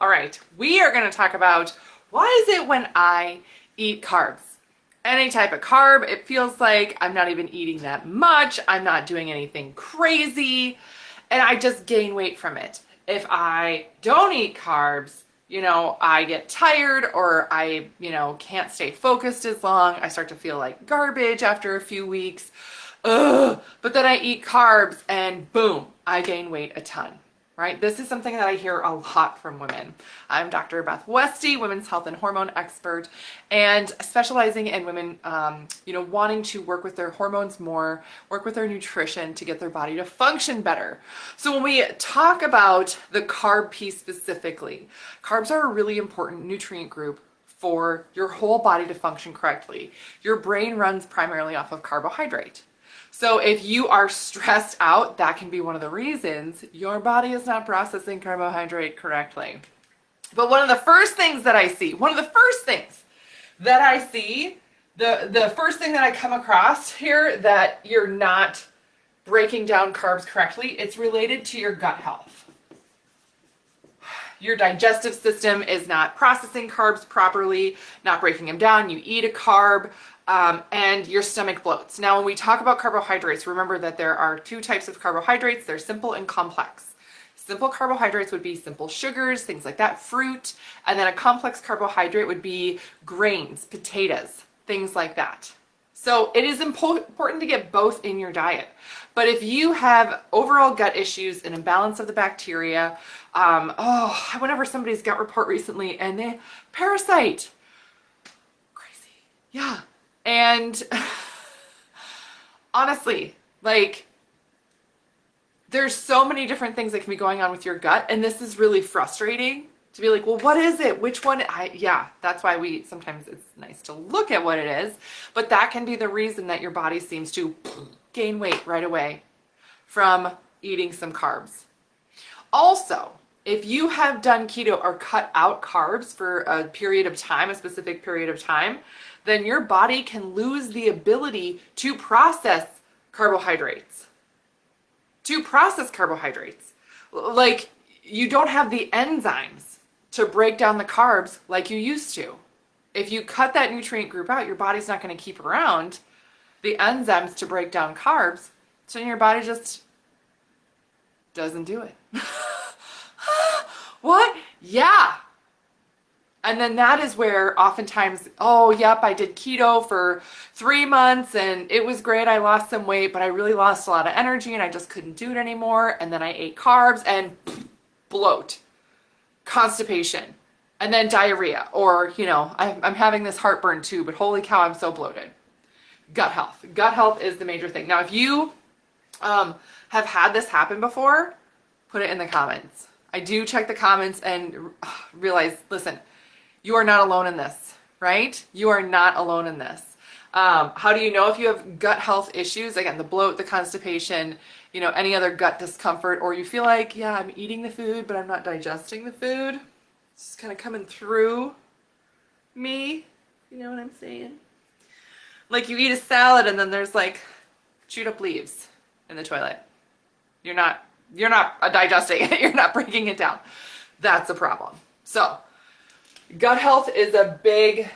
All right, we are going to talk about why is it when I eat carbs, any type of carb, it feels like I'm not even eating that much, I'm not doing anything crazy, and I just gain weight from it. If I don't eat carbs, I get tired or I, can't stay focused as long. I start to feel like garbage after a few weeks. Ugh. But then I eat carbs and boom, I gain weight a ton. Right? This is something that I hear a lot from women. I'm Dr. Beth Westie, women's health and hormone expert, and specializing in women, wanting to work with their hormones more, work with their nutrition to get their body to function better. So when we talk about the carb piece specifically, carbs are a really important nutrient group for your whole body to function correctly. Your brain runs primarily off of carbohydrate. So if you are stressed out, that can be one of the reasons your body is not processing carbohydrate correctly. But one of the first things that I see, the first thing that I come across here that you're not breaking down carbs correctly, it's related to your gut health. Your digestive system is not processing carbs properly, not breaking them down. You eat a carb, and your stomach bloats. Now, when we talk about carbohydrates, remember that there are two types of carbohydrates. They're simple and complex. Simple carbohydrates would be simple sugars, things like that, fruit, and then a complex carbohydrate would be grains, potatoes, things like that. So it is important to get both in your diet. But if you have overall gut issues, an imbalance of the bacteria, I went over somebody's gut report recently and they parasite. Crazy. Yeah. And honestly, there's so many different things that can be going on with your gut, and this is really frustrating to be like, well, what is it? Which one? That's why sometimes it's nice to look at what it is, but that can be the reason that your body seems to gain weight right away from eating some carbs. Also, if you have done keto or cut out carbs for a period of time, a specific period of time, then your body can lose the ability to process carbohydrates. Like, you don't have the enzymes to break down the carbs like you used to. If you cut that nutrient group out, your body's not going to keep around the enzymes to break down carbs, so your body just doesn't do it. What? Yeah. And then that is where oftentimes, oh, yep, I did keto for 3 months and it was great. I lost some weight, but I really lost a lot of energy and I just couldn't do it anymore. And then I ate carbs and bloat, constipation, and then diarrhea. Or, I'm having this heartburn too, but holy cow, I'm so bloated. Gut health. Gut health is the major thing. Now, if you have had this happen before, put it in the comments. I do check the comments and realize, listen, you are not alone in this, right? You are not alone in this. How do you know if you have gut health issues? Again, the bloat, the constipation, any other gut discomfort, or you feel like, yeah, I'm eating the food, but I'm not digesting the food. It's just kind of coming through me. You know what I'm saying? Like you eat a salad and then there's chewed up leaves in the toilet. You're not digesting it. You're not breaking it down. That's a problem. So gut health is a big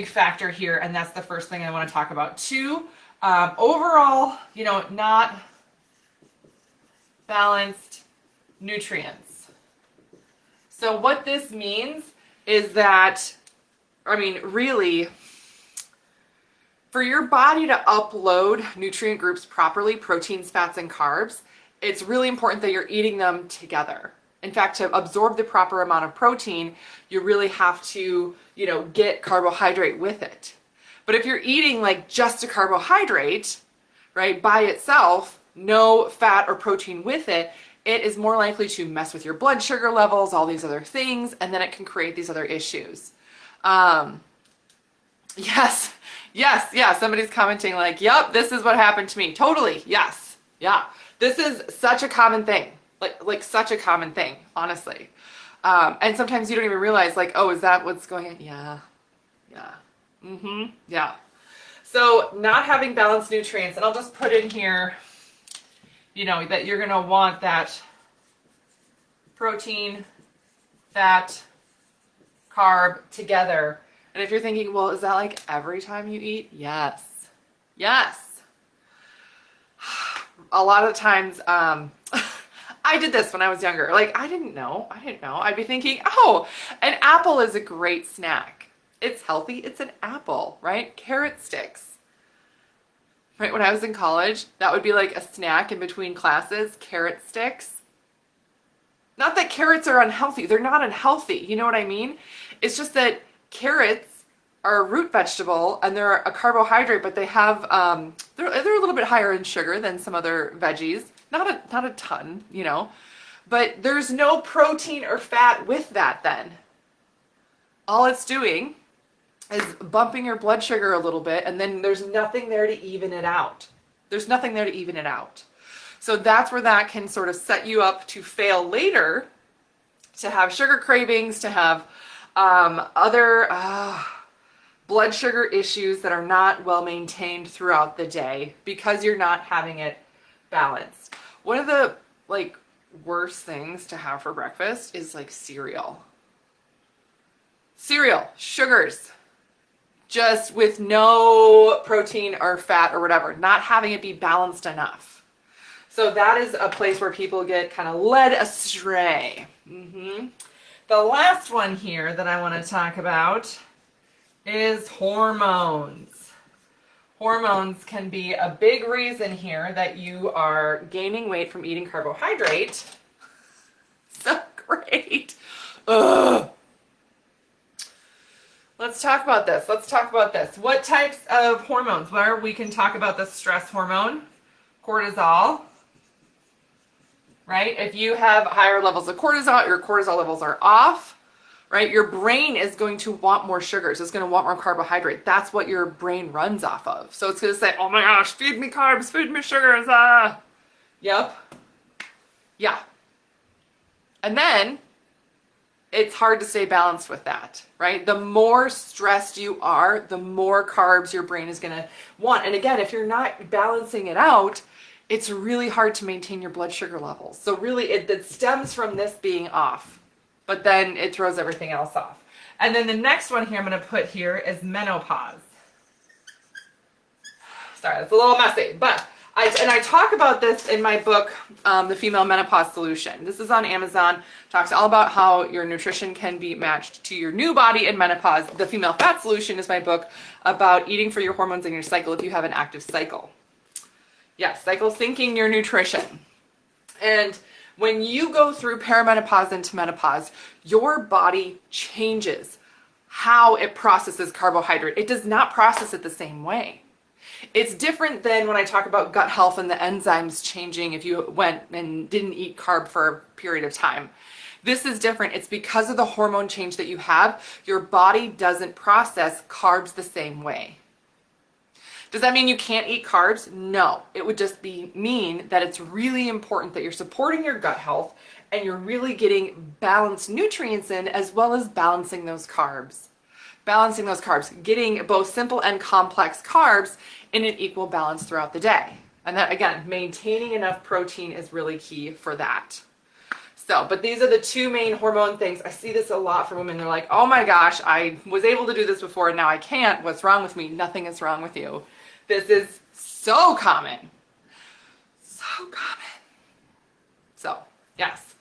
factor here, and that's the first thing I want to talk about too. Overall, not balanced nutrients. So what this means is that, really, for your body to upload nutrient groups properly, proteins, fats, and carbs, it's really important that you're eating them together. In fact, to absorb the proper amount of protein, you really have to, get carbohydrate with it. But if you're eating just a carbohydrate, right, by itself, no fat or protein with it, it is more likely to mess with your blood sugar levels, all these other things, and then it can create these other issues. Yes, somebody's commenting yep, this is what happened to me. Totally, yes, yeah. This is such a common thing. Like such a common thing, honestly. And sometimes you don't even realize, oh, is that what's going on? Yeah. Yeah. So not having balanced nutrients, and I'll just put in here, that you're going to want that protein, fat, carb together. And if you're thinking, well, is that like every time you eat? Yes. Yes. A lot of the times, I did this when I was younger. Like, I didn't know. I'd be thinking, oh, an apple is a great snack. It's healthy. It's an apple, right? Carrot sticks. Right, when I was in college, that would be like a snack in between classes, carrot sticks. Not that carrots are unhealthy. They're not unhealthy. You know what I mean? It's just that carrots are a root vegetable and they're a carbohydrate, but they have, they're a little bit higher in sugar than some other veggies. Not a ton, you know, but there's no protein or fat with that then. All it's doing is bumping your blood sugar a little bit, and then there's nothing there to even it out. There's nothing there to even it out. So that's where that can sort of set you up to fail later, to have sugar cravings, to have other blood sugar issues that are not well maintained throughout the day because you're not having it balanced. One of the like worst things to have for breakfast is like cereal. Cereal, sugars, just with no protein or fat or whatever, not having it be balanced enough. So that is a place where people get kind of led astray. The last one here that I want to talk about is hormones. Hormones can be a big reason here that you are gaining weight from eating carbohydrate. So great. Ugh. Let's talk about this. What types of hormones? Where we can talk about the stress hormone, cortisol, right? If you have higher levels of cortisol, your cortisol levels are off, right? Your brain is going to want more sugars. It's going to want more carbohydrate. That's what your brain runs off of. So it's going to say, oh my gosh, feed me carbs, feed me sugars. Yep. Yeah. And then it's hard to stay balanced with that, right? The more stressed you are, the more carbs your brain is going to want. And again, if you're not balancing it out, it's really hard to maintain your blood sugar levels. So really it stems from this being off, but then it throws everything else off. And then the next one here I'm going to put here is menopause. Sorry, that's a little messy, but I talk about this in my book, The Female Menopause Solution. This is on Amazon. Talks all about how your nutrition can be matched to your new body in menopause. The Female Fat Solution is my book about eating for your hormones and your cycle if you have an active cycle. Yes, cycle syncing your nutrition. And when you go through perimenopause into menopause, your body changes how it processes carbohydrate. It does not process it the same way. It's different than when I talk about gut health and the enzymes changing if you went and didn't eat carb for a period of time. This is different. It's because of the hormone change that you have. Your body doesn't process carbs the same way. Does that mean you can't eat carbs? No. It would just mean that it's really important that you're supporting your gut health and you're really getting balanced nutrients in as well as balancing those carbs. Getting both simple and complex carbs in an equal balance throughout the day. And that, again, maintaining enough protein is really key for that. So, but these are the two main hormone things. I see this a lot for women. They're like, oh my gosh, I was able to do this before and now I can't. What's wrong with me? Nothing is wrong with you. This is so common. So, yes.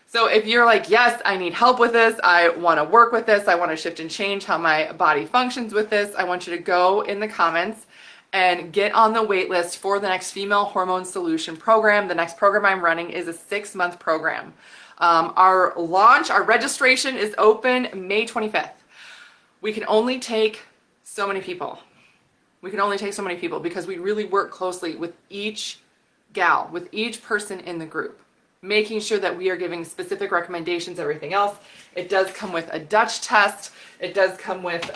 So if you're like, yes, I need help with this, I want to work with this, I want to shift and change how my body functions with this, I want you to go in the comments and get on the wait list for the next Female Hormone Solution program. The next program I'm running is a 6-month program. Our registration is open May 25th. We can only take so many people. Because we really work closely with each gal, with each person in the group, making sure that we are giving specific recommendations, everything else. It does come with a Dutch test. It does come with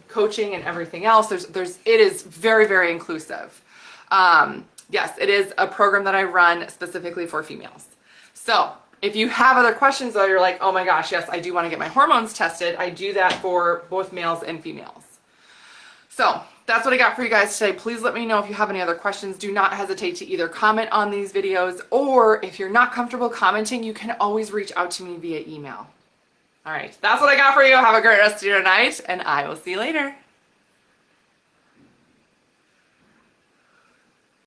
coaching and everything else. It is very, very inclusive. Yes, it is a program that I run specifically for females. So if you have other questions though, you're like, oh my gosh, yes, I do want to get my hormones tested. I do that for both males and females. So that's what I got for you guys today. Please let me know if you have any other questions. Do not hesitate to either comment on these videos, or if you're not comfortable commenting, you can always reach out to me via email. All right, that's what I got for you. Have a great rest of your night, and I will see you later.